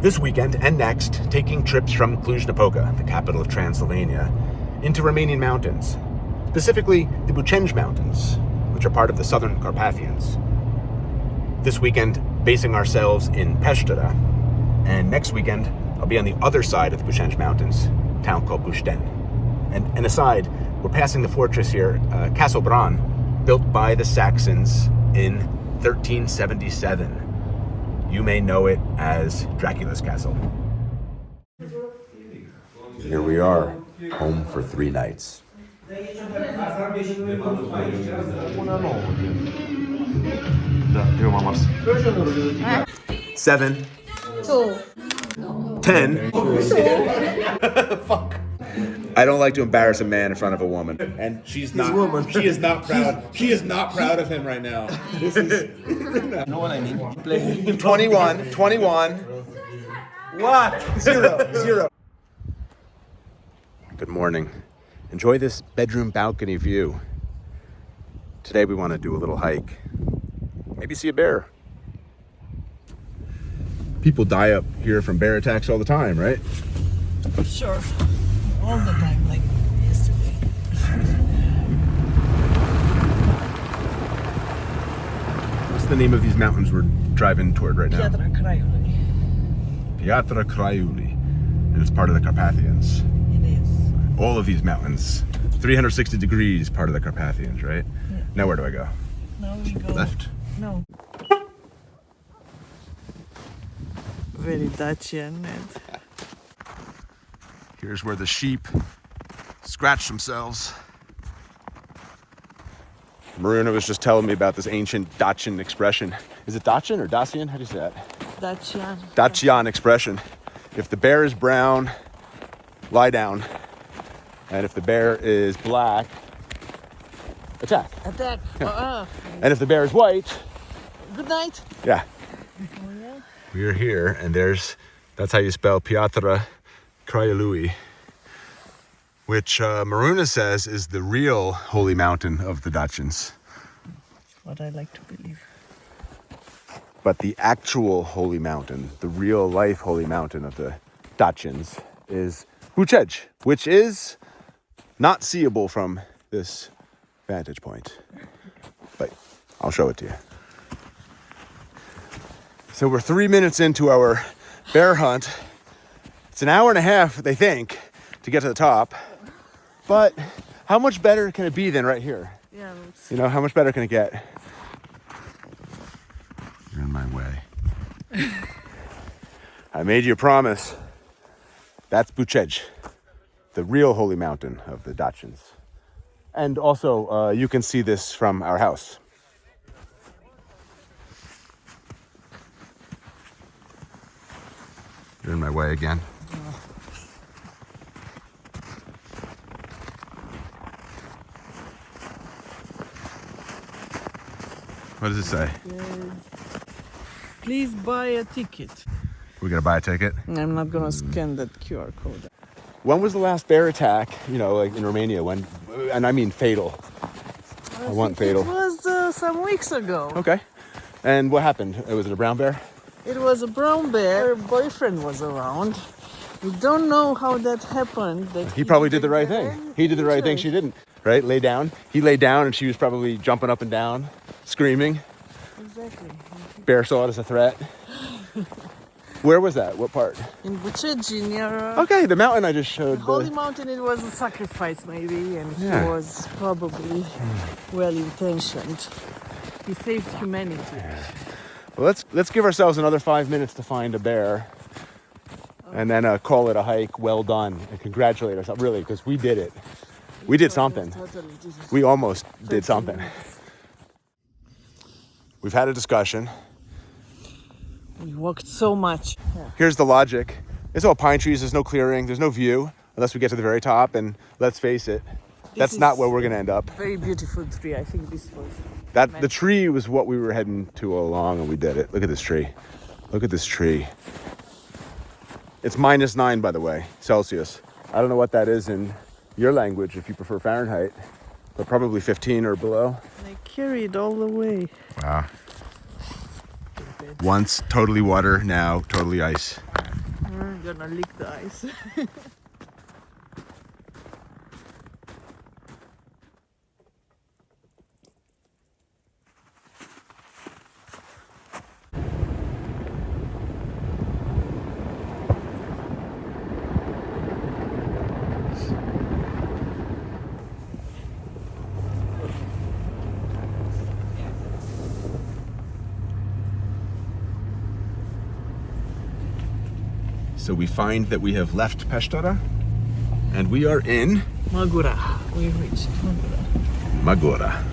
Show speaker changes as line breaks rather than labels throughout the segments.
This weekend and next, taking trips from Cluj-Napoca, the capital of Transylvania, into Romanian mountains, specifically the Bucegi Mountains, which are part of the Southern Carpathians. This weekend, basing ourselves in Peștera, and next weekend, I'll be on the other side of the Bucegi Mountains, a town called Bușteni. And aside, we're passing the fortress here, Castle Bran, built by the Saxons in 1377. You may know it as Dracula's castle. Here we are, home for 3 nights. 7.
2.
10. Fuck. I don't like to embarrass a man in front of a woman, and she is not proud. She is not proud of him right now. This is.
You know what I mean?
21. What? 0. Good morning. Enjoy this bedroom balcony view. Today we want to do a little hike. Maybe see a bear. People die up here from bear attacks all the time, right?
Sure. All the time, like yesterday.
What's the name of these mountains we're driving toward right now?
Piatra Craiului.
Craiului. And it's part of the Carpathians.
It is.
All of these mountains. 360 degrees, part of the Carpathians, right?
Yeah.
Now where do I go?
Now we go.
Left?
No. Very Dacian and...
Here's where the sheep scratch themselves. Maruna was just telling me about this ancient Dacian expression. Is it Dacian or Dacian? How do you say that?
Dacian.
Dacian expression. If the bear is brown, lie down. And if the bear is black, attack.
Attack.
And if the bear is white,
Good night.
yeah.
Oh, yeah.
We're here, and that's how you spell Piatra Craiului, which Maruna says is the real holy mountain of the Dacians.
What I like to believe.
But the actual holy mountain, the real life holy mountain of the Dacians is Bucegi, which is not seeable from this vantage point. But I'll show it to you. So we're 3 minutes into our bear hunt. It's an hour and a half, they think, to get to the top. But how much better can it be than right here?
Yeah.
You know, how much better can it get? You're in my way. I made you a promise. That's Bucegi, the real holy mountain of the Dacians. And also, you can see this from our house. You're in my way again. What does it say?
Please buy a ticket.
We gotta buy a ticket?
I'm not gonna scan that QR code.
When was the last bear attack, you know, like in Romania? When, and I mean fatal. I want fatal.
It was some weeks ago.
Okay. And what happened? Was it a brown bear?
It was a brown bear. Her boyfriend was around. We don't know how that happened.
He probably did the right thing. He did the right thing. She didn't. Right? Lay down. He laid down and she was probably jumping up and down, screaming.
Exactly.
Bear saw it as a threat. Where was that? What part?
In Bucegi, near...
Okay, the mountain I just showed.
Holy Mountain, it was a sacrifice maybe, and
Yeah.
he was probably well-intentioned. He saved humanity.
Well, let's give ourselves another 5 minutes to find a bear. And then call it a hike well done and congratulate ourselves, really, because we did it. We did something. We almost did something. We've had a discussion.
We walked so much. Yeah.
Here's the logic. It's all pine trees, there's no clearing, there's no view, unless we get to the very top, and let's face it, that's not where we're gonna end up.
Very beautiful tree, I think this was.
The tree was what we were heading to all along, and we did it. Look at this tree. Look at this tree. It's -9, by the way, Celsius. I don't know what that is in your language, if you prefer Fahrenheit, but probably 15 or below.
They carried all the way.
Wow. Once totally water, now totally ice.
gonna lick the ice.
So we find that we have left Peștera and we are in
Magura. We reached Magura.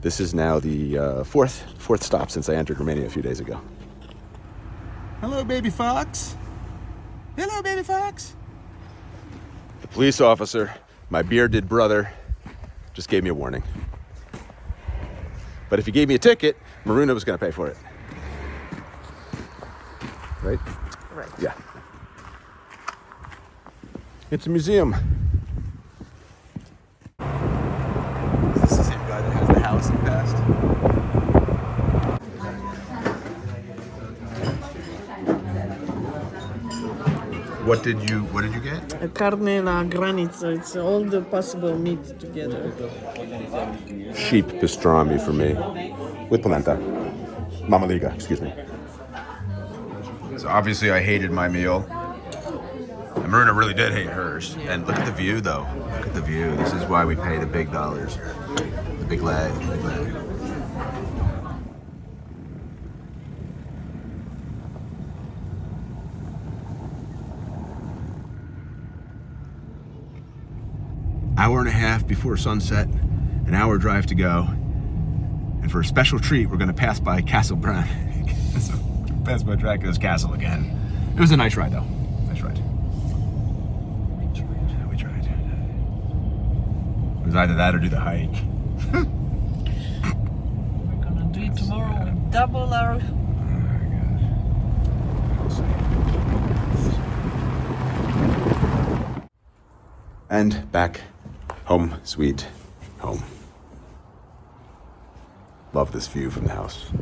This is now the fourth stop since I entered Romania a few days ago. Hello, baby fox. Hello, baby fox. The police officer, my bearded brother, just gave me a warning. But if he gave me a ticket, Maruna was going to pay for it. Right?
Right.
Yeah. It's a museum. Is this the same guy that has the house in the past? What did you get?
A carne la graniță. It's all the possible meat together.
Sheep pastrami for me. With polenta. Mamaliga, excuse me. So obviously I hated my meal. And Maruna really did hate hers. And look at the view though. Look at the view. This is why we pay the big dollars. The big leg. Hour and a half before sunset, an hour drive to go. And for a special treat, we're gonna pass by Castle Bran. So, pass by Dracula's castle again. It was a nice ride though. Nice ride. We tried. It was either that or do the hike.
We're gonna do it tomorrow with double our...
And back home, sweet home. Love this view from the house.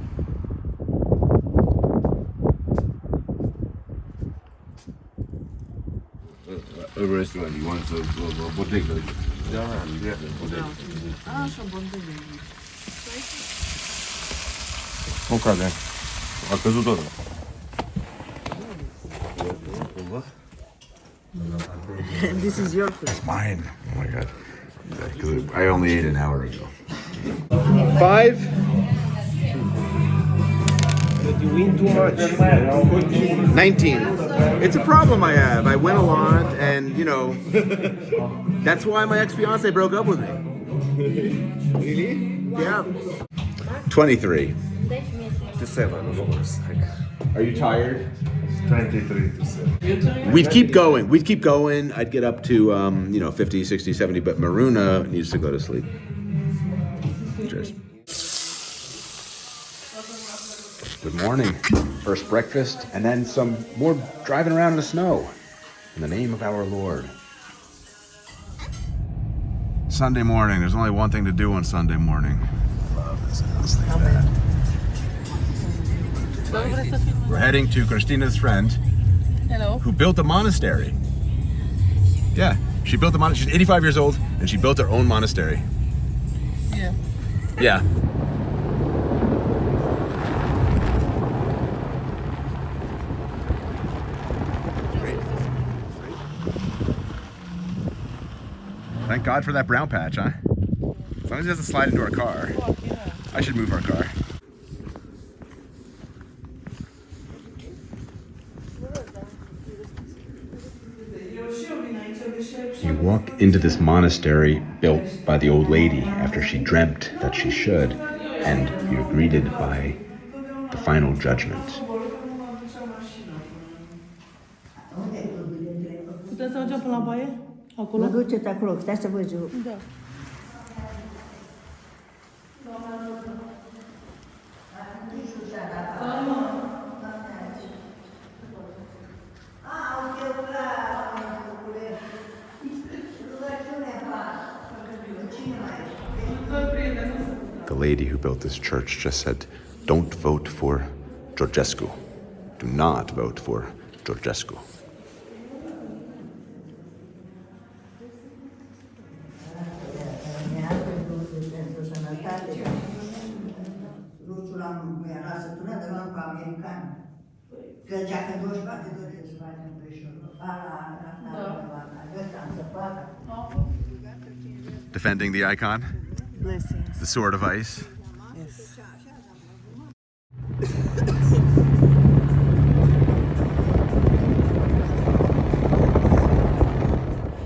A restaurant, you want to go bodega? Nu cade. A căzut tot.
This is your food.
Mine. Oh my god. I only ate an hour ago. 5.
You win too much.
19. It's a problem I have. I win a lot, and you know, that's why my ex-fiance broke up with me.
Really?
Yeah. 23.
To 7, of course.
Are you tired?
23 to 7.
We'd keep going. I'd get up to 50, 60, 70, but Maruna needs to go to sleep. Cheers. Good morning. First breakfast, and then some more driving around in the snow. In the name of our Lord. Sunday morning. There's only one thing to do on Sunday morning. Love this house. Look at that. We're heading to Christina's friend.
Hello.
Who built a monastery. Yeah, she built a monastery. She's 85 years old, and she built her own monastery.
Yeah.
Yeah. Thank God for that brown patch, huh? As long as it doesn't slide into our car. I should move our car. You walk into this monastery built by the old lady after she dreamt that she should, and you're greeted by the final judgment.
Puteți să mergem până la baie? Acolo?
Mă duceți acolo, stai să văd eu.
Da.
The lady who built this church just said, Don't vote for Georgescu. Do not vote for Georgescu.
Pentru sănătate. Rusul nu era săturat de luam cu american. Că dacă 24 de ore să facem peșterul.
Defending the icon,
Blessings.
the sword of ice.
Yes.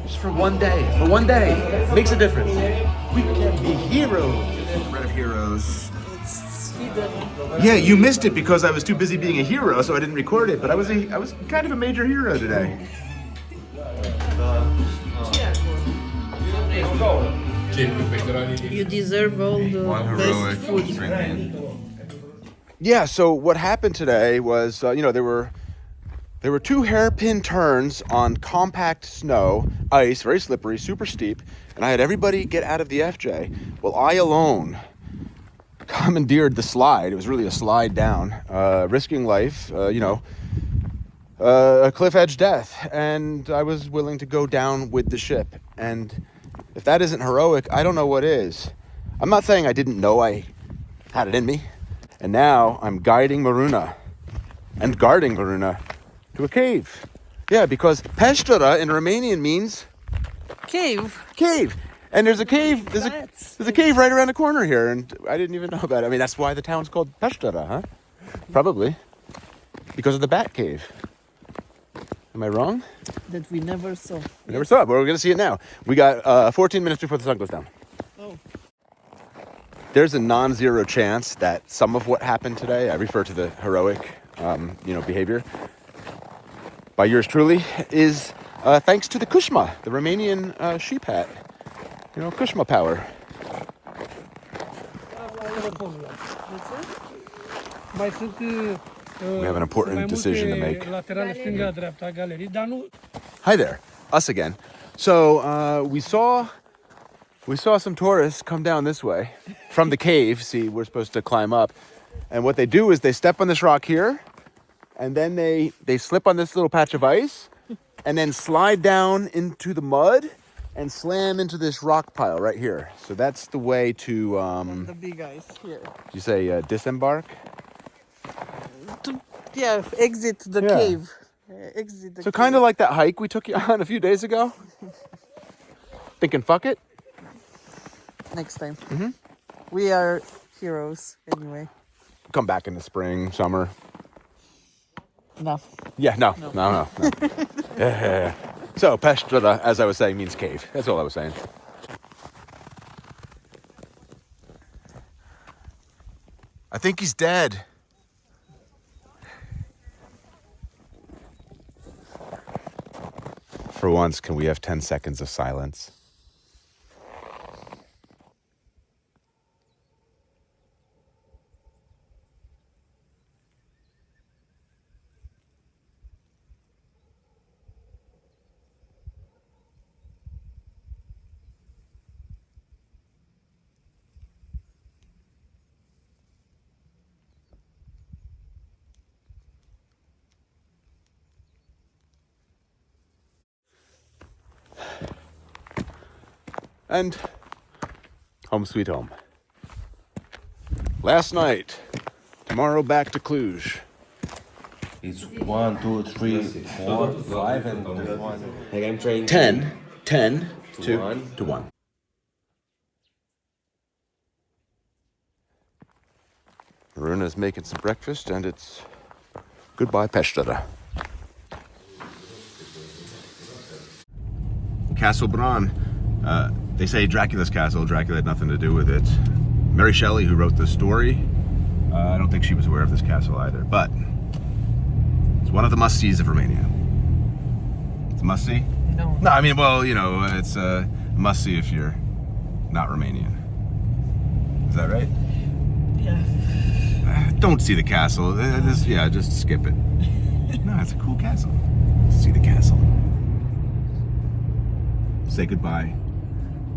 Just for one day. For one day. Makes a difference. We can be heroes. Red of Heroes.
It's hidden.
Yeah, you missed it because I was too busy being a hero, so I didn't record it. But I was kind of a major hero today.
You deserve all the best food.
Yeah. So what happened today was, there were two hairpin turns on compact snow, ice, very slippery, super steep, and I had everybody get out of the FJ. Well, I alone commandeered the slide. It was really a slide down, risking life, a cliff edge death, and I was willing to go down with the ship. And if that isn't heroic, I don't know what is. I'm not saying I didn't know I had it in me, and now I'm guiding Maruna and guarding Maruna to a cave. Yeah, because Peștera in Romanian means
Cave.
cave. And there's a cave, there's a cave right around the corner here, and I didn't even know about it. I mean, that's why the town's called Peștera, huh? Probably. Because of the bat cave. Am I wrong?
That we never saw.
We never saw it, but we're going to see it now. We got 14 minutes before the sun goes down.
Oh.
There's a non-zero chance that some of what happened today, I refer to the heroic, behavior, by yours truly, is thanks to the kushma, the Romanian sheep hat. Kushma power. We have an important decision to make. Hi there, us again. So we saw some tourists come down this way from the cave. See, we're supposed to climb up, and what they do is they step on this rock here, and then they slip on this little patch of ice, and then slide down into the mud and slam into this rock pile right here. So that's the way to
The big ice here.
you say disembark.
Exit the cave. Exit the
So
cave.
kind of like that hike we took you on a few days ago. Thinking, fuck it.
Next time. We are heroes anyway.
Come back in the spring, summer.
No.
Yeah, no. Yeah. So Peștera, as I was saying, means cave. That's all I was saying. I think he's dead. For once, can we have 10 seconds of silence? And home sweet home. Last night, tomorrow back to Cluj.
It's 1, 2, 3, 4, 5, and 1. Like I'm trying
10
to 1.
to 1. Maruna's making some breakfast, and it's goodbye Peștera. Castle Bran. They say Dracula's castle. Dracula had nothing to do with it. Mary Shelley, who wrote the story, I don't think she was aware of this castle either, but it's one of the must-sees of Romania. It's a must-see?
No.
No, I mean, well, it's a must-see if you're not Romanian. Is that right?
Yeah.
Don't see the castle. Just skip it. No, it's a cool castle. See the castle. Say goodbye.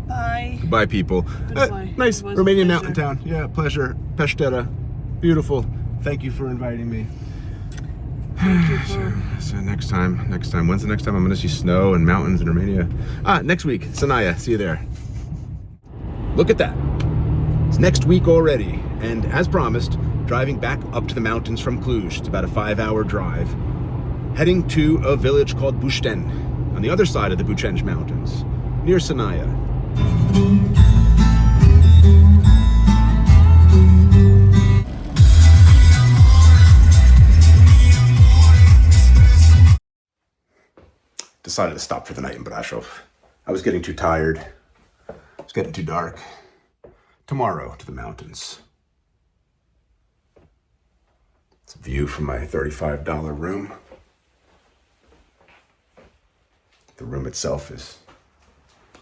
Bye.
Goodbye, people.
Goodbye.
Nice
It was a
Romanian
pleasure.
mountain town. Yeah, pleasure. Peștera. Beautiful. Thank you for inviting me. So next time, when's the next time I'm gonna see snow and mountains in Romania? Next week, Sinaia, see you there. Look at that. It's next week already. And as promised, driving back up to the mountains from Cluj. It's about a 5-hour drive. Heading to a village called Bușteni, on the other side of the Bucegi Mountains, near Sinaia. Decided to stop for the night in Brașov. I was getting too tired. It was getting too dark. Tomorrow to the mountains. It's a view from my $35 room. The room itself is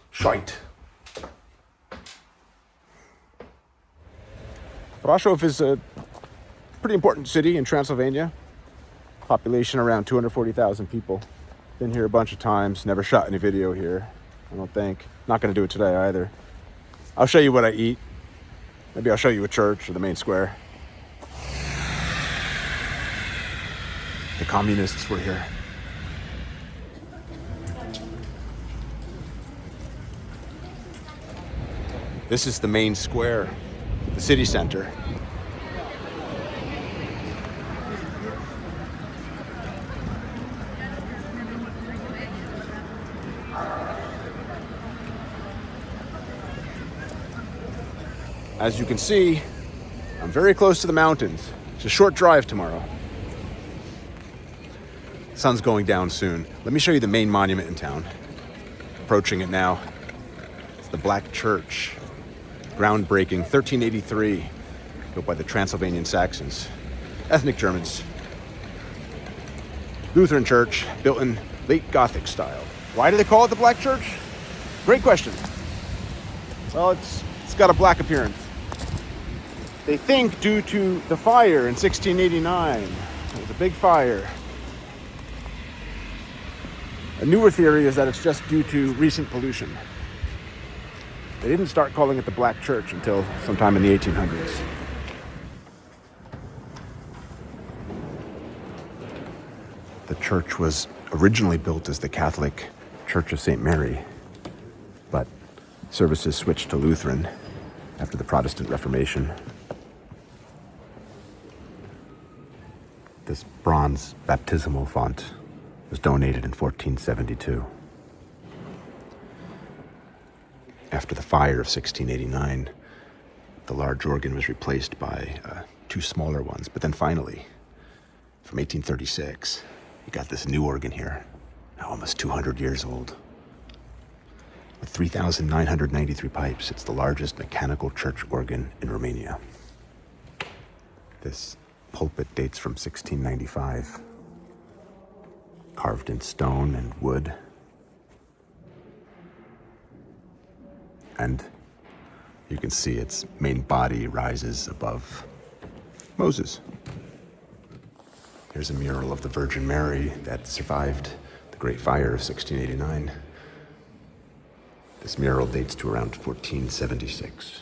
shite. Brașov is a pretty important city in Transylvania. Population around 240,000 people. Been here a bunch of times, never shot any video here, I don't think. Not gonna do it today either. I'll show you what I eat. Maybe I'll show you a church or the main square. The communists were here. This is the main square, the city center. As you can see, I'm very close to the mountains. It's a short drive tomorrow. Sun's going down soon. Let me show you the main monument in town. Approaching it now. It's the Black Church. Groundbreaking, 1383. Built by the Transylvanian Saxons. Ethnic Germans. Lutheran church, built in late Gothic style. Why do they call it the Black Church? Great question. Well, it's got a black appearance. They think due to the fire in 1689. It was a big fire. A newer theory is that it's just due to recent pollution. They didn't start calling it the Black Church until sometime in the 1800s. The church was originally built as the Catholic Church of St. Mary, but services switched to Lutheran after the Protestant Reformation. This bronze baptismal font was donated in 1472. After the fire of 1689, the large organ was replaced by 2 smaller ones. But then finally, from 1836, you got this new organ here, now almost 200 years old. With 3,993 pipes, it's the largest mechanical church organ in Romania. This pulpit dates from 1695, carved in stone and wood. And you can see its main body rises above Moses. Here's a mural of the Virgin Mary that survived the Great Fire of 1689. This mural dates to around 1476.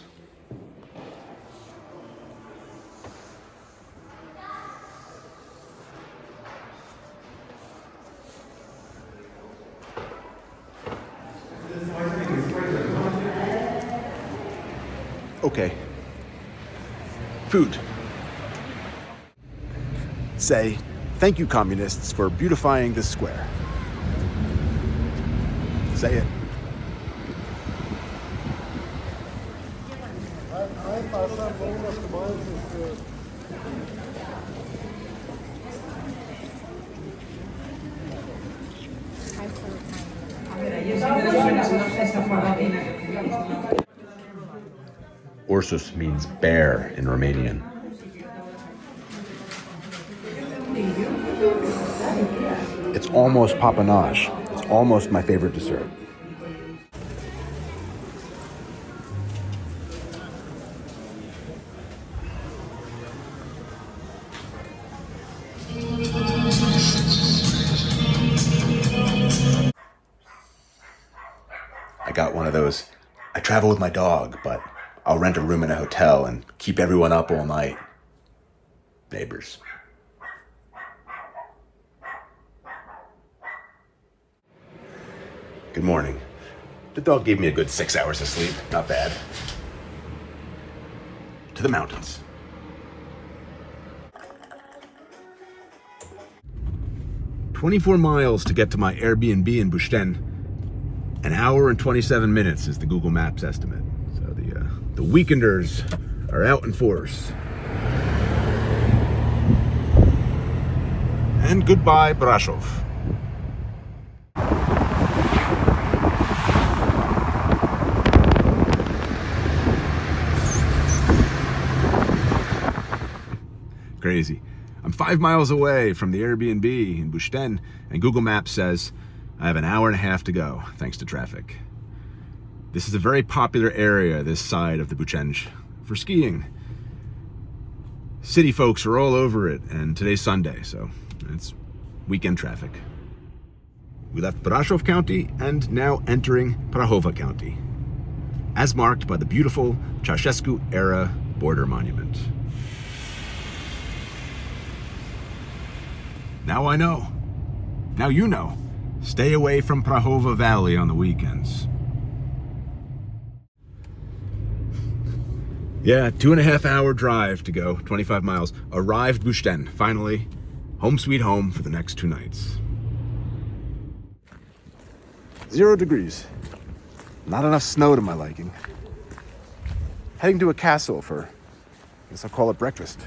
Okay. Food. Say, thank you, communists, for beautifying this square. Say it. Ursus means bear in Romanian. It's almost papanaj. It's almost my favorite dessert. I got one of those. I travel with my dog, but I'll rent a room in a hotel and keep everyone up all night. neighbors. Good morning. The dog gave me a good 6 hours of sleep. Not bad. To the mountains. "24 miles to get to my Airbnb in Bușteni. An hour and 27 minutes is the Google Maps estimate. So the weekenders are out in force. And goodbye, Brașov. Crazy. I'm 5 miles away from the Airbnb in Bușteni, and Google Maps says I have an hour and a half to go, thanks to traffic. This is a very popular area, this side of the Bucegi, for skiing. City folks are all over it, and today's Sunday, so it's weekend traffic. We left Brașov County and now entering Prahova County, as marked by the beautiful Ceausescu-era border monument. Now I know. Now you know. Stay away from Prahova Valley on the weekends. Yeah, 2.5 hour drive to go, 25 miles. Arrived Bușteni, finally. Home sweet home for the next 2 nights. 0 degrees. Not enough snow to my liking. Heading to a castle for, I guess I'll call it breakfast.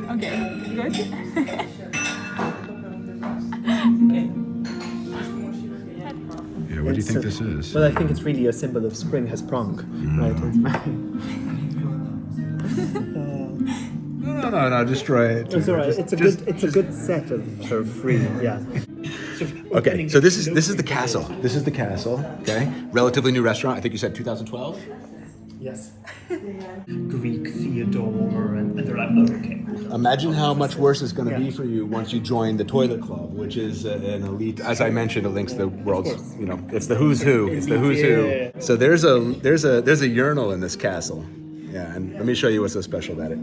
Okay, good.
Yeah, what do you think this is?
Well, I think it's really a symbol of spring has sprung, right?
No, destroy it.
It's all right. It's a good set of sort of free, yeah.
Okay, so this is the castle. This is the castle. Okay, relatively new restaurant. I think you said 2012.
Yes. Greek Theodore, and they're like, oh, okay.
Imagine how much worse it's going to be for you once you join the Toilet Club, which is an elite. As I mentioned, it links the world's. You know, it's the who's who. It's the who's who. So there's a urinal in this castle. Yeah, and let me show you what's so special about it.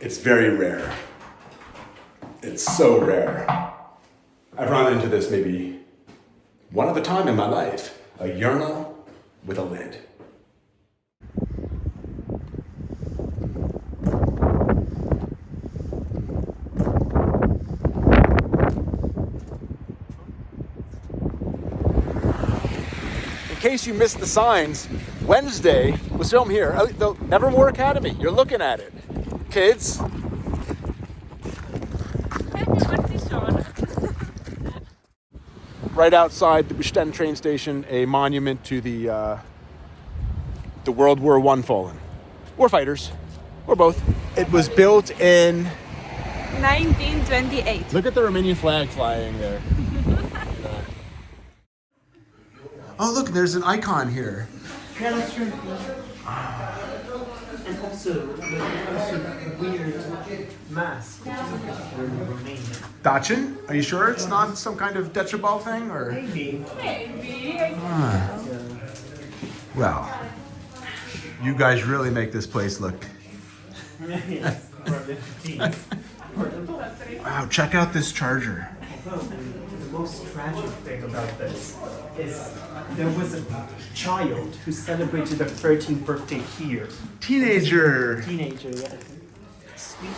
It's very rare. It's so rare. I've run into this maybe one other time in my life. A urinal with a lid. In case you missed the signs, Wednesday was filmed here. The Nevermore Academy. You're looking at it. Kids. Right outside the Bușteni train station, a monument to the World War I fallen. Or fighters. Or both. It was built in
1928.
Look at the Romanian flag flying there. Oh, look, there's an icon here.
And also weird mask, which is Romanian.
Dacian? Are you sure it's not some kind of Decibel thing, or?
Maybe.
Well, you guys really make this place look.
Yes.
Wow, check out this charger.
The most tragic thing about this is there was a child who celebrated their 13th birthday here.
Teenager,
Yeah. Sweet.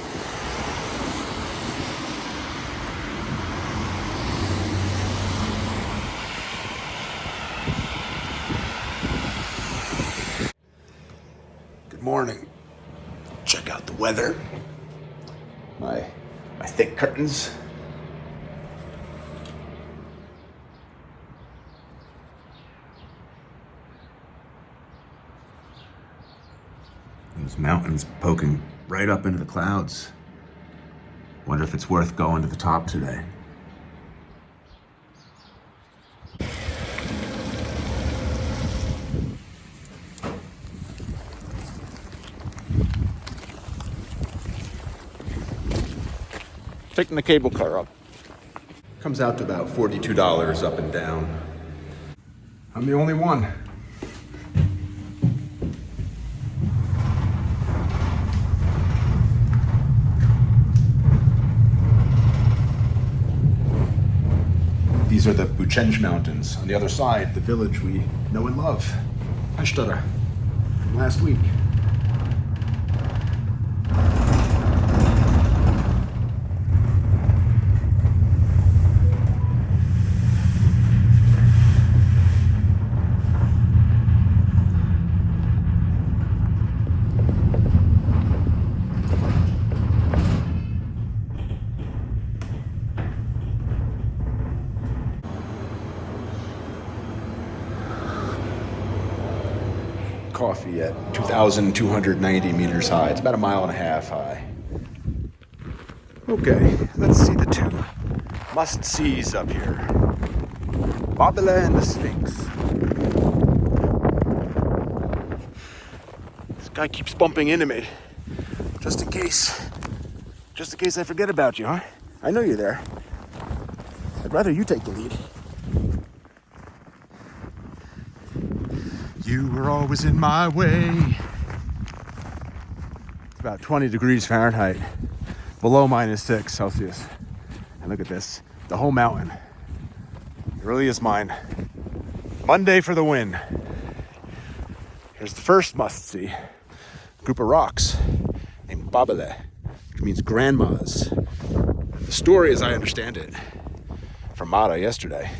Good morning. Check out the weather. My thick curtains. Those mountains poking right up into the clouds. Wonder if it's worth going to the top today. Taking the cable car up. Comes out to about $42 up and down. I'm the only one. These are the Bucegi Mountains. On the other side, the village we know and love, Peștera, from last week. Coffee at 2,290 meters high. It's about 1.5 miles high. Okay, let's see the two must-sees up here. Babele and the Sfinx. This guy keeps bumping into me. Just in case I forget about you, huh? I know you're there. I'd rather you take the lead. You were always in my way. It's about 20 degrees Fahrenheit, below -6 Celsius. And look at this, the whole mountain. It really is mine. Monday for the win. Here's the first must-see. A group of rocks named Babele, which means grandmas. The story, as I understand it, from Mara yesterday,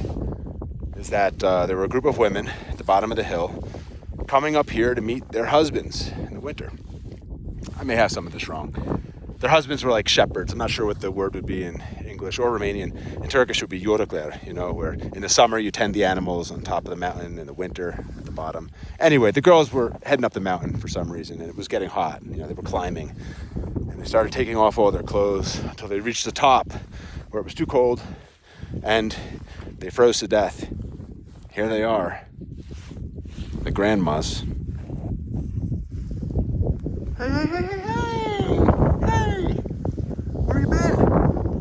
is that there were a group of women at the bottom of the hill coming up here to meet their husbands in the winter. I may have some of this wrong. Their husbands were like shepherds. I'm not sure what the word would be in English or Romanian. In Turkish it would be yorukler, where in the summer you tend the animals on top of the mountain, in the winter at the bottom. Anyway, the girls were heading up the mountain for some reason, and it was getting hot. They were climbing, and they started taking off all their clothes until they reached the top, where it was too cold, and they froze to death. Here they are, the grandmas. Hey, hey, hey, hey, hey! Hey! Where you been?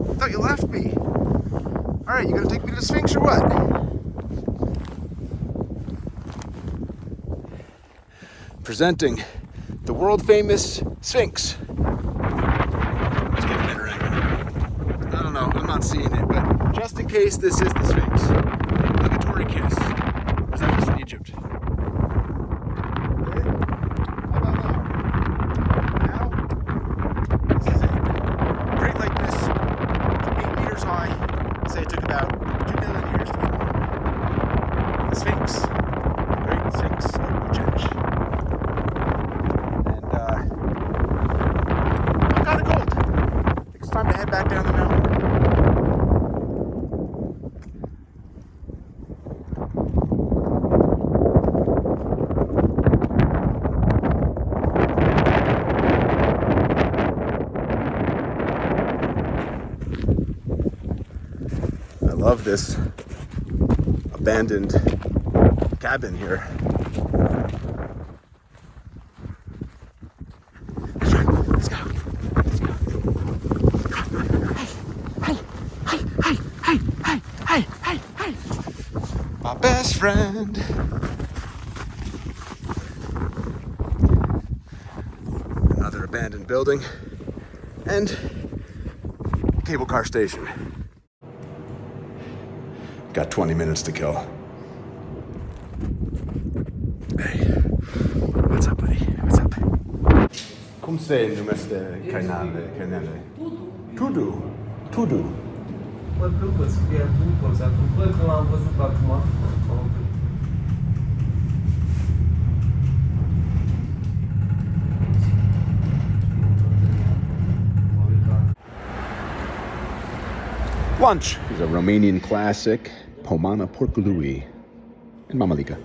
I thought you left me. All right, you gonna take me to the Sfinx or what? Presenting the world-famous Sfinx. Let's get a better angle. I don't know, I'm not seeing it, but just in case this is the Sfinx. Obligatory kiss. Was that just in Egypt? Love this abandoned cabin here. Let's go. Let's go. Hey. My best friend. Another abandoned building and cable car station. Got 20 minutes to kill. Hey, what's up, buddy? What's up? Cum se numește canale? Tudu.
Văd că văd scrie tu, poți acum. Văd că l-am văzut acum.
Lunch is a Romanian classic, pomana porcului and mamalica.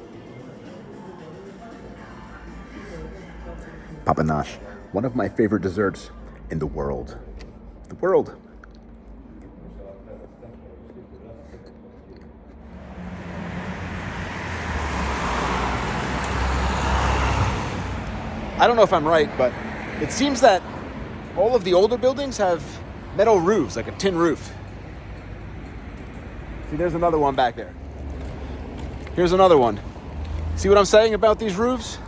papanache, one of my favorite desserts in the world. The world. I don't know if I'm right, but it seems that all of the older buildings have metal roofs, like a tin roof. See, there's another one back there. Here's another one. See what I'm saying about these roofs?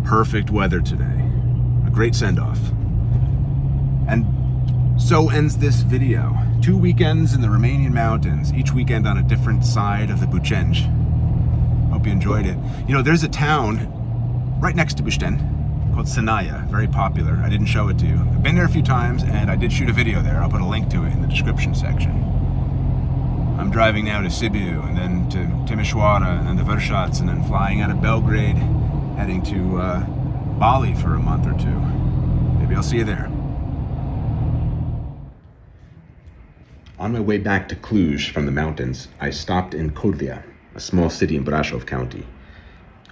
Perfect weather today. A great send-off. And so ends this video. 2 weekends in the Romanian mountains, each weekend on a different side of the Bucegi. Hope you enjoyed it. You know, there's a town right next to Bușteni called Sinaia, very popular. I didn't show it to you. I've been there a few times and I did shoot a video there. I'll put a link to it in the description section. I'm driving now to Sibiu and then to Timișoara and then to Vršac and then flying out of Belgrade, heading to Bali for a month or two. Maybe I'll see you there. On my way back to Cluj from the mountains, I stopped in Codlea, a small city in Brașov County.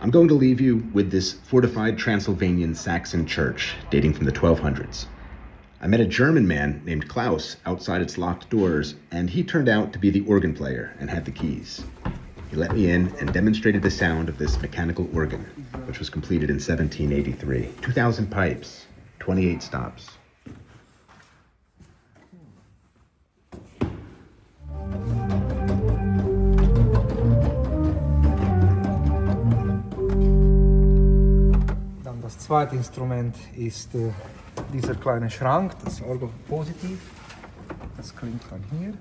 I'm going to leave you with this fortified Transylvanian Saxon church dating from the 1200s. I met a German man named Klaus outside its locked doors, and he turned out to be the organ player and had the keys. He let me in and demonstrated the sound of this mechanical organ, which was completed in 1783. 2,000 pipes, 28 stops.
Das zweite Instrument ist dieser kleine Schrank, das Orgelpositiv. Das klingt dann hier.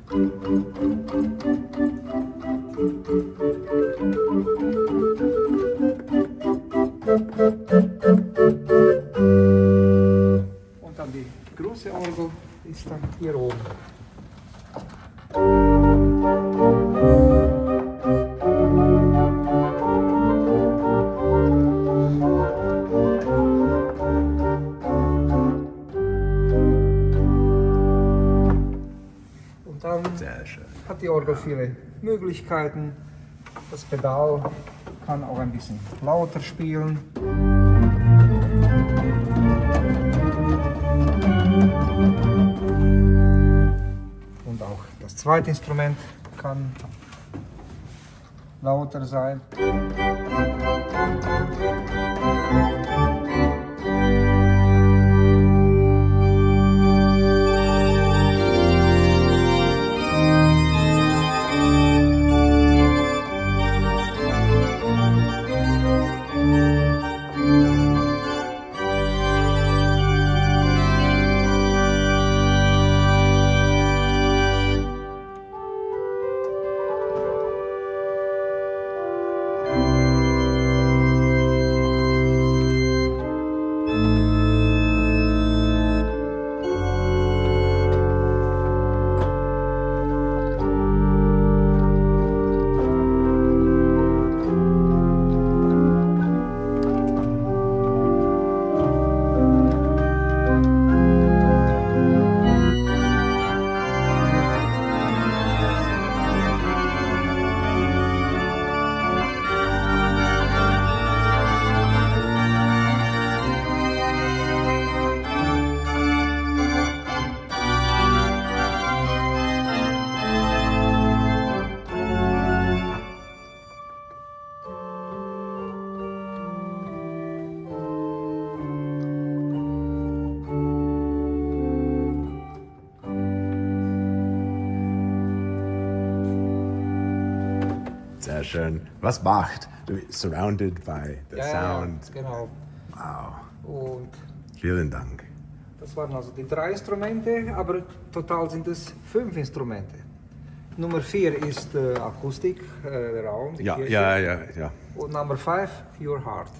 Und dann die große Orgel ist dann hier oben. Hat die Orgel viele Möglichkeiten. Das Pedal kann auch ein bisschen lauter spielen. Und auch das zweite Instrument kann lauter sein.
Sehr schön. Was macht? Surrounded by the sound.
Ja, genau.
Wow.
Und
Vielen Dank.
das waren also die 3 Instrumente, aber total sind es 5 Instrumente. Nummer 4 ist Akustik, der Raum, die Kirche.
Ja.
Und Nummer 5, your heart.